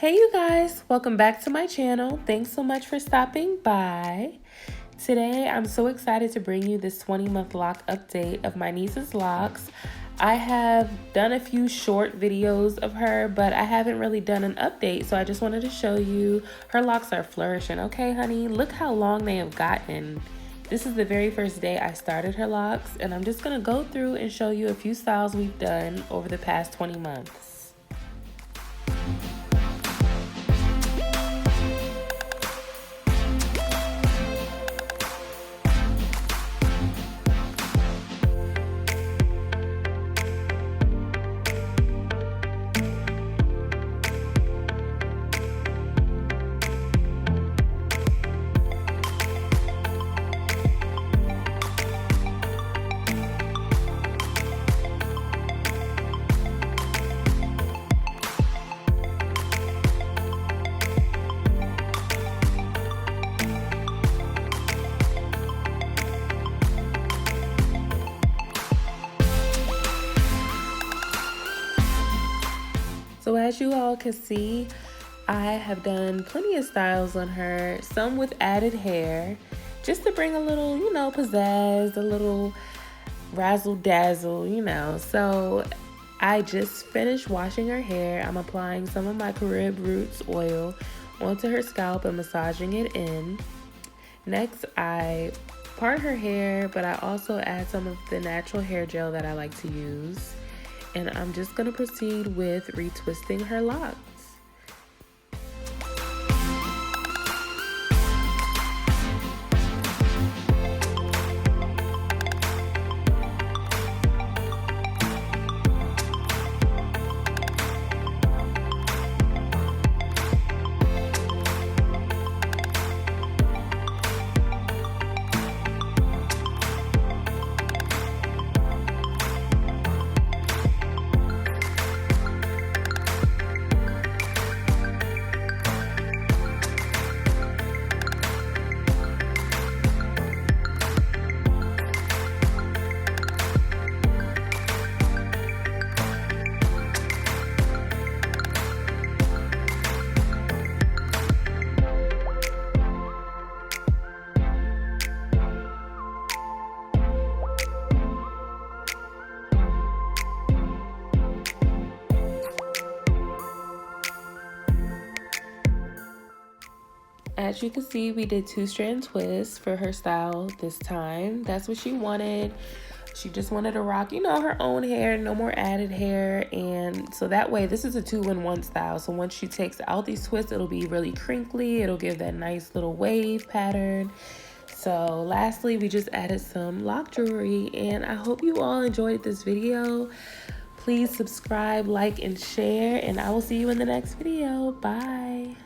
Hey you guys, welcome back to my channel. Thanks so much for stopping by. Today I'm so excited to bring you this 20-month lock update of my niece's locks. I have done a few short videos of her, but I haven't really done an update, so I just wanted to show you her locks are flourishing. Okay honey, look how long they have gotten. This is the very first day I started her locks, and I'm just gonna go through and show you a few styles we've done over the past 20 months. So as you all can see, I have done plenty of styles on her, some with added hair, just to bring a little, pizzazz, a little razzle dazzle, So I just finished washing her hair. I'm applying some of my Carib Roots oil onto her scalp and massaging it in. Next, I part her hair, but I also add some of the natural hair gel that I like to use. And I'm just going to proceed with retwisting her locks. As you can see, we did 2-strand twists for her style this time. That's what she wanted. She just wanted to rock, her own hair, no more added hair. And so that way, this is a 2-in-1 style. So once she takes out these twists, it'll be really crinkly. It'll give that nice little wave pattern. So lastly, we just added some lock jewelry, and I hope you all enjoyed this video. Please subscribe, like, and share, and I will see you in the next video. Bye.